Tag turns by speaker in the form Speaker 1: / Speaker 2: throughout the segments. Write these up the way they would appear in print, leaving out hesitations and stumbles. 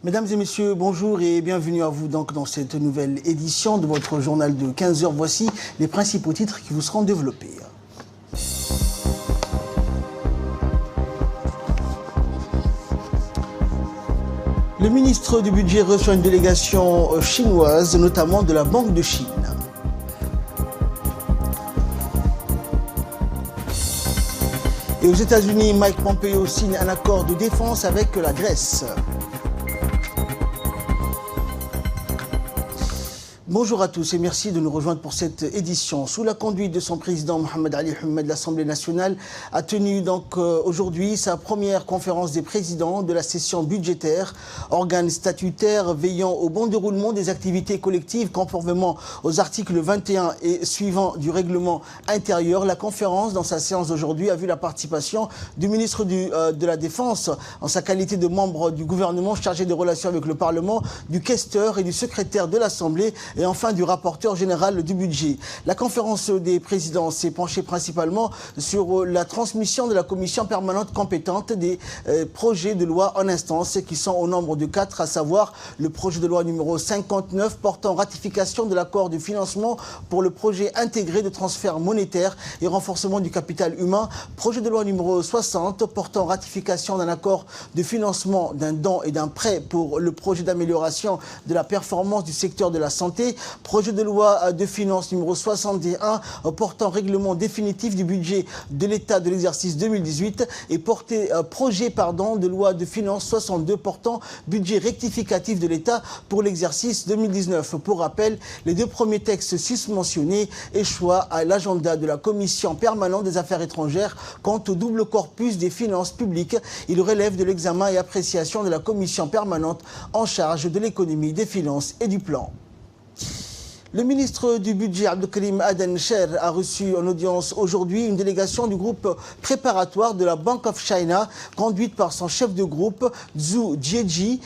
Speaker 1: Mesdames et messieurs, bonjour et bienvenue à vous donc dans cette nouvelle édition de votre journal de 15 heures. Voici les principaux titres qui vous seront développés. Le ministre du Budget reçoit une délégation chinoise, notamment de la Banque de Chine. Et aux États-Unis, Mike Pompeo signe un accord de défense avec la Grèce. Bonjour à tous et merci de nous rejoindre pour cette édition. Sous la conduite de son président Mohamed Ali Hamed, l'Assemblée nationale a tenu donc aujourd'hui sa première conférence des présidents de la session budgétaire, organe statutaire veillant au bon déroulement des activités collectives conformément aux articles 21 et suivants du règlement intérieur. La conférence, dans sa séance d'aujourd'hui, a vu la participation du ministre de la Défense en sa qualité de membre du gouvernement chargé des relations avec le Parlement, du questeur et du secrétaire de l'Assemblée et enfin du rapporteur général du budget. La conférence des présidents s'est penchée principalement sur la transmission de la commission permanente compétente des projets de loi en instance qui sont au nombre de 4, à savoir le projet de loi numéro 59 portant ratification de l'accord de financement pour le projet intégré de transfert monétaire et renforcement du capital humain, projet de loi numéro 60 portant ratification d'un accord de financement d'un don et d'un prêt pour le projet d'amélioration de la performance du secteur de la santé, projet de loi de finances numéro 61 portant règlement définitif du budget de l'État de l'exercice 2018 et projet de loi de finances 62 portant budget rectificatif de l'État pour l'exercice 2019. Pour rappel, les deux premiers textes susmentionnés échoient à l'agenda de la Commission permanente des affaires étrangères quant au double corpus des finances publiques. Il relève de l'examen et appréciation de la Commission permanente en charge de l'économie, des finances et du plan. Le ministre du Budget, Abdelkarim Aden Cher, a reçu en audience aujourd'hui une délégation du groupe préparatoire de la Bank of China, conduite par son chef de groupe, Zhu Jieji,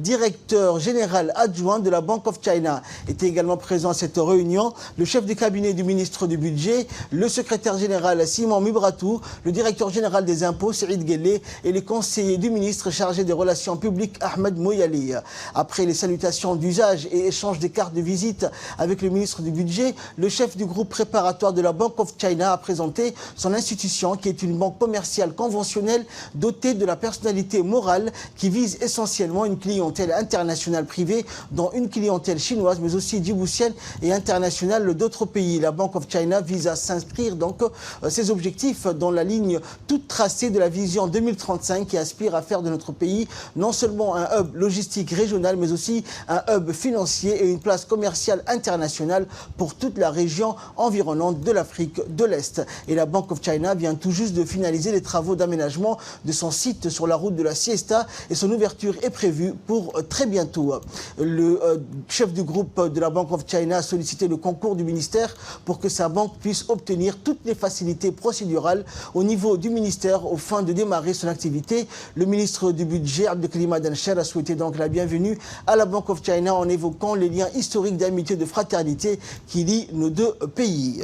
Speaker 1: directeur général adjoint de la Bank of China. Était également présent à cette réunion le chef de cabinet du ministre du Budget, le secrétaire général Simon Mibratou, le directeur général des impôts, Saïd Guelleh, et les conseillers du ministre chargé des relations publiques, Ahmed Moyali. Après les salutations d'usage et échange des cartes de visite avec le ministre du Budget, le chef du groupe préparatoire de la Bank of China a présenté son institution qui est une banque commerciale conventionnelle dotée de la personnalité morale qui vise essentiellement une clientèle internationale privée dont une clientèle chinoise mais aussi djiboutienne et internationale d'autres pays. La Bank of China vise à s'inscrire donc ses objectifs dans la ligne toute tracée de la vision 2035 qui aspire à faire de notre pays non seulement un hub logistique régional mais aussi un hub financier et une place commerciale internationale pour toute la région environnante de l'Afrique de l'Est. Et la Bank of China vient tout juste de finaliser les travaux d'aménagement de son site sur la route de la Siesta et son ouverture est prévue pour très bientôt. Le chef du groupe de la Bank of China a sollicité le concours du ministère pour que sa banque puisse obtenir toutes les facilités procédurales au niveau du ministère au fin de démarrer son activité. Le ministre du Budget, Abdelkarim Aden Cher, a souhaité donc la bienvenue à la Bank of China en évoquant les liens historiques d'amitié de fraternité qui lie nos deux pays.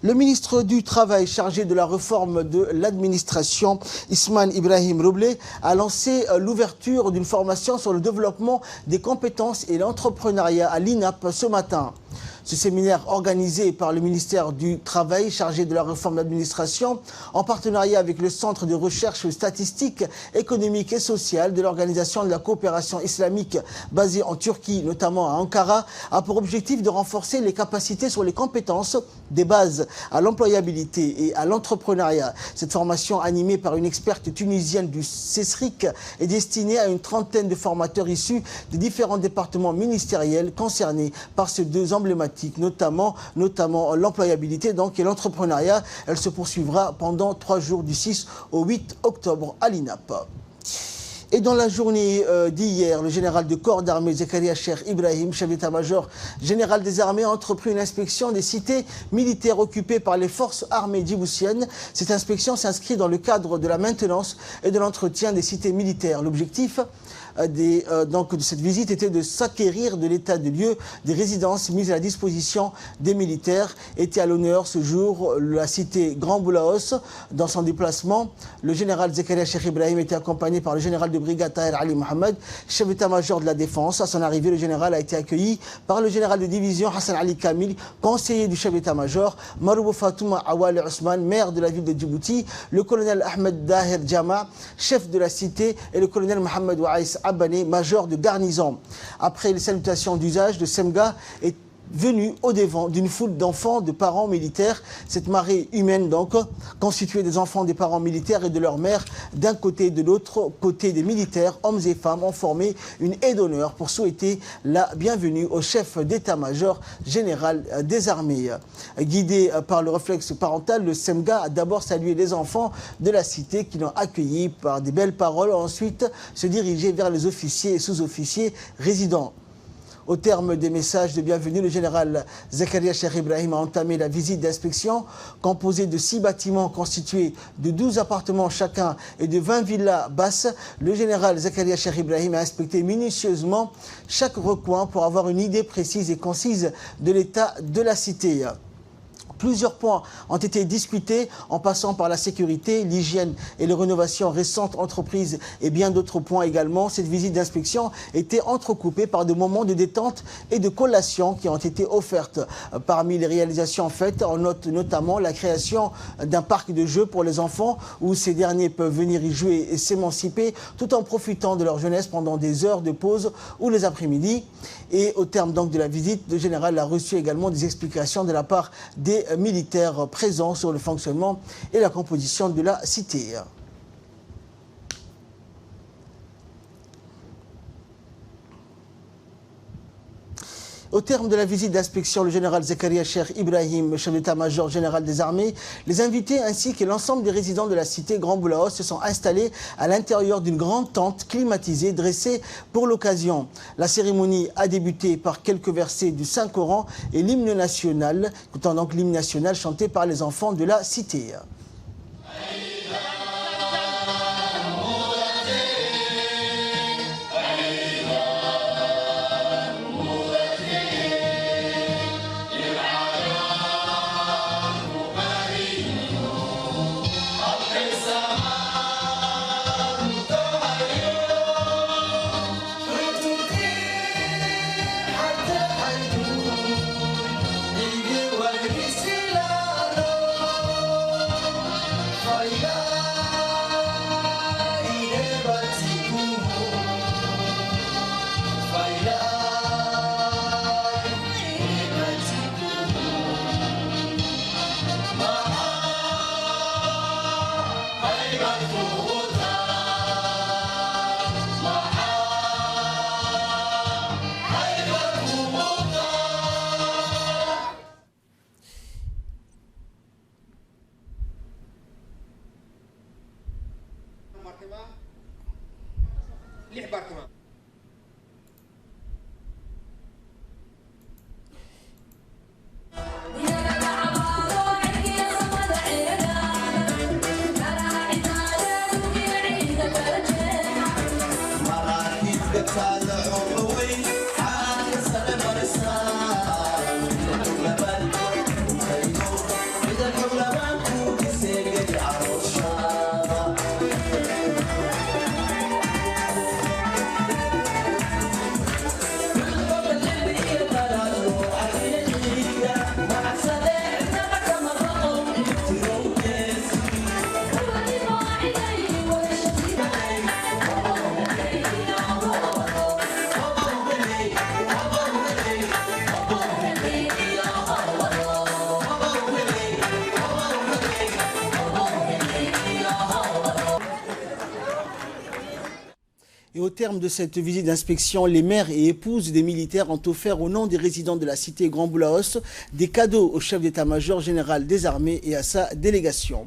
Speaker 1: Le ministre du Travail chargé de la réforme de l'administration, Isman Ibrahim Roblé, a lancé l'ouverture d'une formation sur le développement des compétences et l'entrepreneuriat à l'INAP ce matin. Ce séminaire organisé par le ministère du Travail chargé de la réforme de l'administration en partenariat avec le Centre de recherche statistique, économique et sociale de l'Organisation de la coopération islamique basée en Turquie, notamment à Ankara, a pour objectif de renforcer les capacités sur les compétences des bases à l'employabilité et à l'entrepreneuriat. Cette formation animée par une experte tunisienne du CESRIC est destinée à une trentaine de formateurs issus des différents départements ministériels concernés par ces deux emblématiques, notamment l'employabilité et l'entrepreneuriat. Elle se poursuivra pendant 3 jours du 6 au 8 octobre à l'INAP. Et dans la journée d'hier, le général de corps d'armée Zakaria Cheikh Ibrahim, chef d'état-major général des armées, a entrepris une inspection des cités militaires occupées par les forces armées djiboutiennes. Cette inspection s'inscrit dans le cadre de la maintenance et de l'entretien des cités militaires. L'objectif, de cette visite était de s'acquérir de l'état de lieu des résidences mises à la disposition des militaires. Était à l'honneur ce jour la cité Grand Boulaos. Dans son déplacement, le général Zakaria Cheikh Ibrahim était accompagné par le général de brigade Tahir Ali Mohamed, chef d'état-major de la défense. À son arrivée, le général a été accueilli par le général de division Hassan Ali Kamil, conseiller du chef d'état-major, Maroubou Fatouma Awal Ousmane, maire de la ville de Djibouti, le colonel Ahmed Dahir Djama, chef de la cité, et le colonel Mohamed Ouaïs Abane, major de garnison. Après les salutations d'usage, le SEMGA est venu au devant d'une foule d'enfants de parents militaires. Cette marée humaine donc constituée des enfants des parents militaires et de leurs mères d'un côté et de l'autre côté des militaires, hommes et femmes, ont formé une haie d'honneur pour souhaiter la bienvenue au chef d'état-major général des armées. Guidé par le réflexe parental, le SEMGA a d'abord salué les enfants de la cité qui l'ont accueilli par des belles paroles, ensuite se diriger vers les officiers et sous-officiers résidents. Au terme des messages de bienvenue, le général Zakaria Cheikh Ibrahim a entamé la visite d'inspection composée de 6 bâtiments constitués de 12 appartements chacun et de 20 villas basses. Le général Zakaria Cheikh Ibrahim a inspecté minutieusement chaque recoin pour avoir une idée précise et concise de l'état de la cité. Plusieurs points ont été discutés en passant par la sécurité, l'hygiène et les rénovations récentes entreprises et bien d'autres points également. Cette visite d'inspection était entrecoupée par des moments de détente et de collation qui ont été offertes. Parmi les réalisations faites, on note notamment la création d'un parc de jeux pour les enfants où ces derniers peuvent venir y jouer et s'émanciper tout en profitant de leur jeunesse pendant des heures de pause ou les après-midi. Et au terme donc de la visite, le général a reçu également des explications de la part des militaires présents sur le fonctionnement et la composition de la cité. Au terme de la visite d'inspection, le général Zakaria Cheikh Ibrahim, chef d'état-major général des armées, les invités ainsi que l'ensemble des résidents de la cité Grand Boulaos se sont installés à l'intérieur d'une grande tente climatisée dressée pour l'occasion. La cérémonie a débuté par quelques versets du Saint-Coran et l'hymne national, écoutant donc l'hymne national chanté par les enfants de la cité. Et au terme de cette visite d'inspection, les mères et épouses des militaires ont offert au nom des résidents de la cité Grand Boulaos des cadeaux au chef d'état-major général des armées et à sa délégation.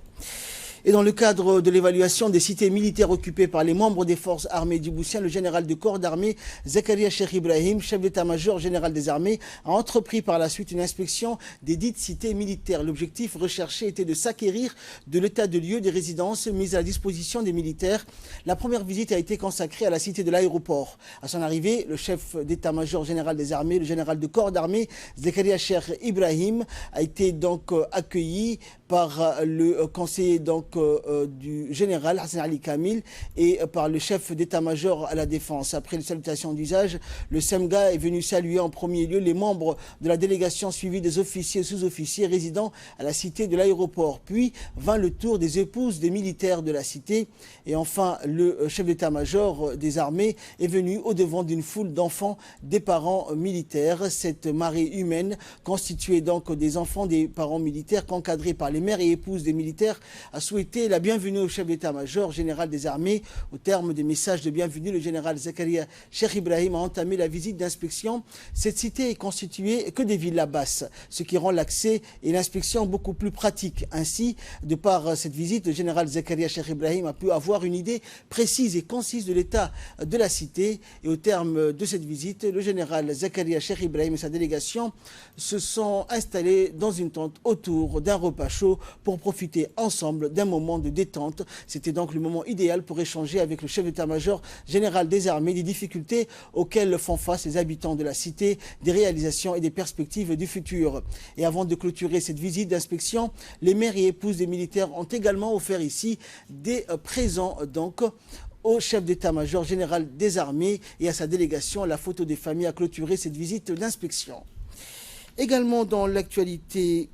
Speaker 1: Et dans le cadre de l'évaluation des cités militaires occupées par les membres des forces armées djiboutiennes, le général de corps d'armée Zakaria Cheikh Ibrahim, chef d'état-major général des armées, a entrepris par la suite une inspection des dites cités militaires. L'objectif recherché était de s'acquérir de l'état de lieu des résidences mises à la disposition des militaires. La première visite a été consacrée à la cité de l'aéroport. À son arrivée, le chef d'état-major général des armées, le général de corps d'armée Zakaria Cheikh Ibrahim, a été donc accueilli par le conseiller du général Hassan Ali Kamil et par le chef d'état-major à la défense. Après les salutations d'usage, le SEMGA est venu saluer en premier lieu les membres de la délégation suivie des officiers et sous-officiers résidant à la cité de l'aéroport. Puis vint le tour des épouses des militaires de la cité. Et enfin, le chef d'état-major des armées est venu au-devant d'une foule d'enfants des parents militaires. Cette marée humaine, constituée donc des enfants des parents militaires, qu'encadrés par les mères et épouses des militaires, a souhaité la bienvenue au chef d'état-major général des armées. Au terme des messages de bienvenue, le général Zakaria Cheikh Ibrahim a entamé la visite d'inspection. Cette cité est constituée que des villas basses, ce qui rend l'accès et l'inspection beaucoup plus pratique. Ainsi, de par cette visite, le général Zakaria Cheikh Ibrahim a pu avoir une idée précise et concise de l'état de la cité. Et au terme de cette visite, le général Zakaria Cheikh Ibrahim et sa délégation se sont installés dans une tente autour d'un repas chaud pour profiter ensemble d'un moment de détente. C'était donc le moment idéal pour échanger avec le chef d'état-major général des armées des difficultés auxquelles font face les habitants de la cité, des réalisations et des perspectives du futur. Et avant de clôturer cette visite d'inspection, les mères et épouses des militaires ont également offert ici des présents au chef d'état-major général des armées et à sa délégation. La photo des familles a clôturé cette visite d'inspection. Également dans l'actualité,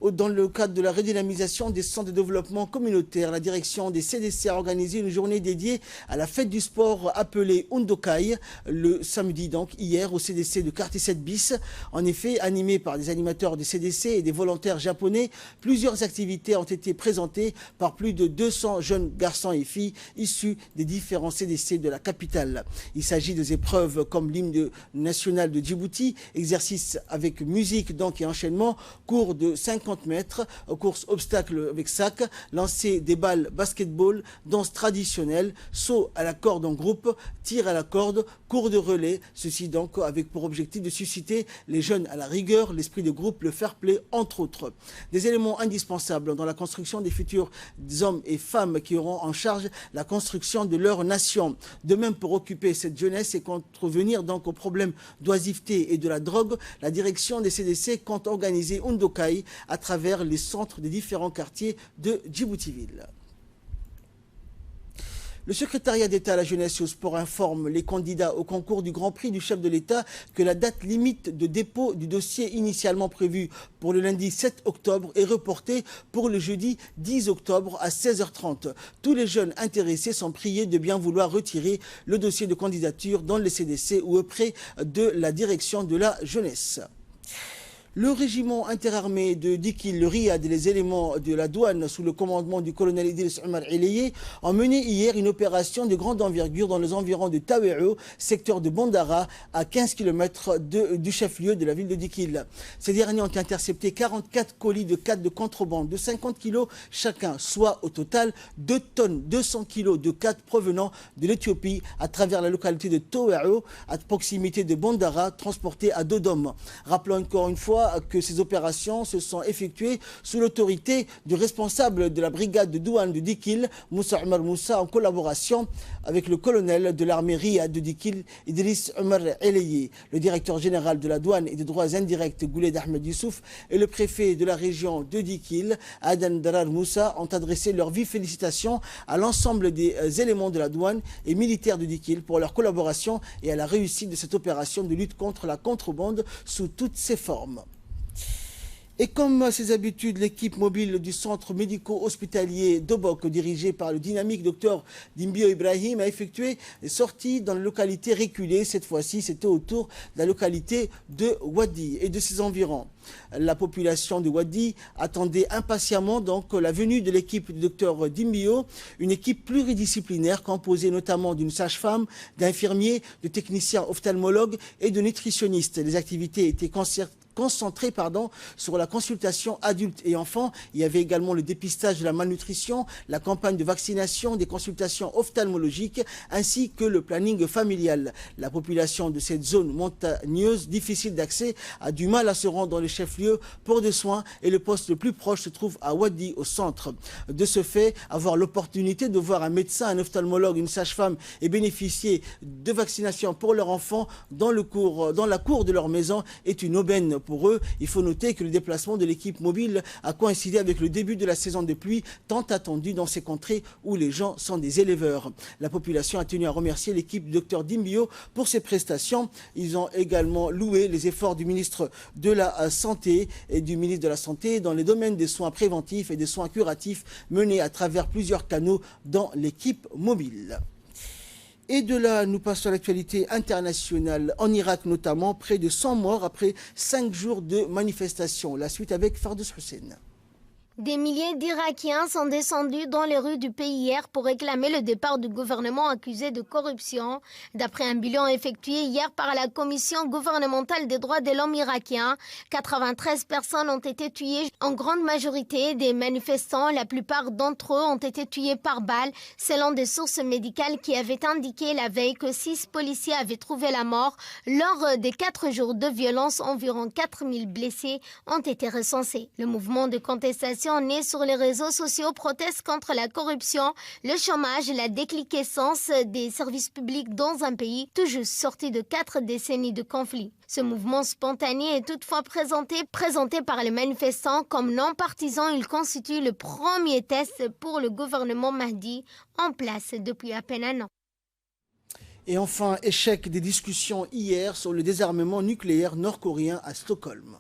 Speaker 1: dans le cadre de la redynamisation des centres de développement communautaire, la direction des CDC a organisé une journée dédiée à la fête du sport appelée Undokai le samedi, donc hier, au CDC de quartier 7 bis. En effet, animé par des animateurs des CDC et des volontaires japonais, plusieurs activités ont été présentées par plus de 200 jeunes garçons et filles issus des différents CDC de la capitale. Il s'agit des épreuves comme l'hymne national de Djibouti, exercice avec musique et enchaînement, cours de 50 mètres, course obstacle avec sac, lancer des balles basketball, danse traditionnelle, saut à la corde en groupe, tir à la corde, cours de relais, ceci donc avec pour objectif de susciter les jeunes à la rigueur, l'esprit de groupe, le fair play, entre autres. Des éléments indispensables dans la construction des futurs hommes et femmes qui auront en charge la construction de leur nation. De même, pour occuper cette jeunesse et contrevenir aux problèmes d'oisiveté et de la drogue, la direction des CDC compte organiser Undokai à travers les centres des différents quartiers de Djibouti-Ville. Le secrétariat d'État à la jeunesse et au sport informe les candidats au concours du Grand Prix du chef de l'État que la date limite de dépôt du dossier initialement prévue pour le lundi 7 octobre est reportée pour le jeudi 10 octobre à 16h30. Tous les jeunes intéressés sont priés de bien vouloir retirer le dossier de candidature dans les CDC ou auprès de la direction de la jeunesse. Le régiment interarmé de Dikil, le RIAD et les éléments de la douane sous le commandement du colonel Idriss Omar Eleye ont mené hier une opération de grande envergure dans les environs de Tawe'o, secteur de Bondara, à 15 km du chef-lieu de la ville de Dikil. Ces derniers ont intercepté 44 colis de 4 de contrebande de 50 kg chacun, soit au total 2 tonnes 200 kg de 4 provenant de l'Éthiopie à travers la localité de Tawe'o, à proximité de Bondara, transportés à Dodom. Rappelons encore une fois que ces opérations se sont effectuées sous l'autorité du responsable de la brigade de douane de Dikil, Moussa Omar Moussa, en collaboration avec le colonel de l'armée RIAD de Dikil, Idriss Omar Eleye. Le directeur général de la douane et des droits indirects, Gouled Ahmed Youssouf, et le préfet de la région de Dikil, Adan Darar Moussa, ont adressé leurs vives félicitations à l'ensemble des éléments de la douane et militaires de Dikil pour leur collaboration et à la réussite de cette opération de lutte contre la contrebande sous toutes ses formes. Et comme à ses habitudes, l'équipe mobile du centre médico-hospitalier d'Obok, dirigée par le dynamique docteur Dimbio Ibrahim, a effectué des sorties dans les localités reculées. Cette fois-ci, c'était autour de la localité de Wadi et de ses environs. La population de Wadi attendait impatiemment la venue de l'équipe du docteur Dimbio, une équipe pluridisciplinaire composée notamment d'une sage-femme, d'infirmiers, de techniciens ophtalmologues et de nutritionnistes. Les activités étaient concentré sur la consultation adultes et enfants. Il y avait également le dépistage de la malnutrition, la campagne de vaccination, des consultations ophtalmologiques ainsi que le planning familial. La population de cette zone montagneuse, difficile d'accès, a du mal à se rendre dans les chefs-lieux pour des soins et le poste le plus proche se trouve à Wadi, au centre. De ce fait, avoir l'opportunité de voir un médecin, un ophtalmologue, une sage-femme et bénéficier de vaccination pour leurs enfants dans la cour de leur maison est une aubaine pour eux. Il faut noter que le déplacement de l'équipe mobile a coïncidé avec le début de la saison de pluie tant attendue dans ces contrées où les gens sont des éleveurs. La population a tenu à remercier l'équipe du Dr Dimbio pour ses prestations. Ils ont également loué les efforts du ministre de la Santé et du ministre de la Santé dans les domaines des soins préventifs et des soins curatifs menés à travers plusieurs canaux dans l'équipe mobile. Et de là, nous passons à l'actualité internationale. En Irak notamment, près de 100 morts après 5 jours de manifestations. La suite avec Fardous Hussein.
Speaker 2: Des milliers d'Irakiens sont descendus dans les rues du pays hier pour réclamer le départ du gouvernement accusé de corruption. D'après un bilan effectué hier par la Commission gouvernementale des droits de l'homme irakien, 93 personnes ont été tuées. En grande majorité des manifestants, la plupart d'entre eux ont été tués par balle, selon des sources médicales qui avaient indiqué la veille que 6 policiers avaient trouvé la mort. Lors des 4 jours de violence, environ 4000 blessés ont été recensés. Le mouvement de contestation né sur les réseaux sociaux proteste contre la corruption, le chômage et la déliquescence des services publics dans un pays tout juste sorti de 4 décennies de conflit. Ce mouvement spontané est toutefois présenté par les manifestants comme non partisan. Il constitue le premier test pour le gouvernement Mahdi en place depuis à peine un an.
Speaker 1: Et enfin, échec des discussions hier sur le désarmement nucléaire nord-coréen à Stockholm.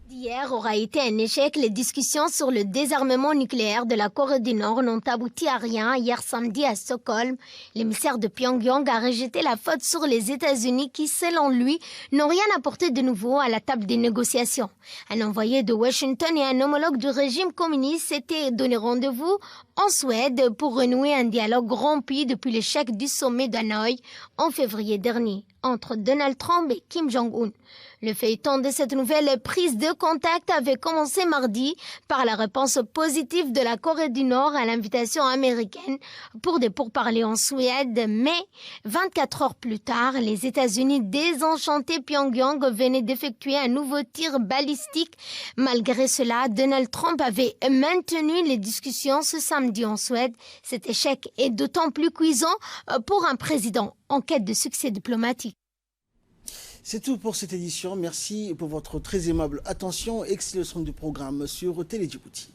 Speaker 2: Hier aura été un échec. Les discussions sur le désarmement nucléaire de la Corée du Nord n'ont abouti à rien. Hier samedi à Stockholm, l'émissaire de Pyongyang a rejeté la faute sur les États-Unis qui, selon lui, n'ont rien apporté de nouveau à la table des négociations. Un envoyé de Washington et un homologue du régime communiste s'étaient donné rendez-vous en Suède pour renouer un dialogue rompu depuis l'échec du sommet d'Hanoï en février dernier entre Donald Trump et Kim Jong-un. Le feuilleton de cette nouvelle prise de contact avait commencé mardi par la réponse positive de la Corée du Nord à l'invitation américaine pour des pourparlers en Suède. Mais 24 heures plus tard, les États-Unis désenchantés Pyongyang venaient d'effectuer un nouveau tir balistique. Malgré cela, Donald Trump avait maintenu les discussions ce samedi en Suède. Cet échec est d'autant plus cuisant pour un président en quête de succès diplomatique.
Speaker 1: C'est tout pour cette édition. Merci pour votre très aimable attention. Excellent du programme sur Télé Djibouti.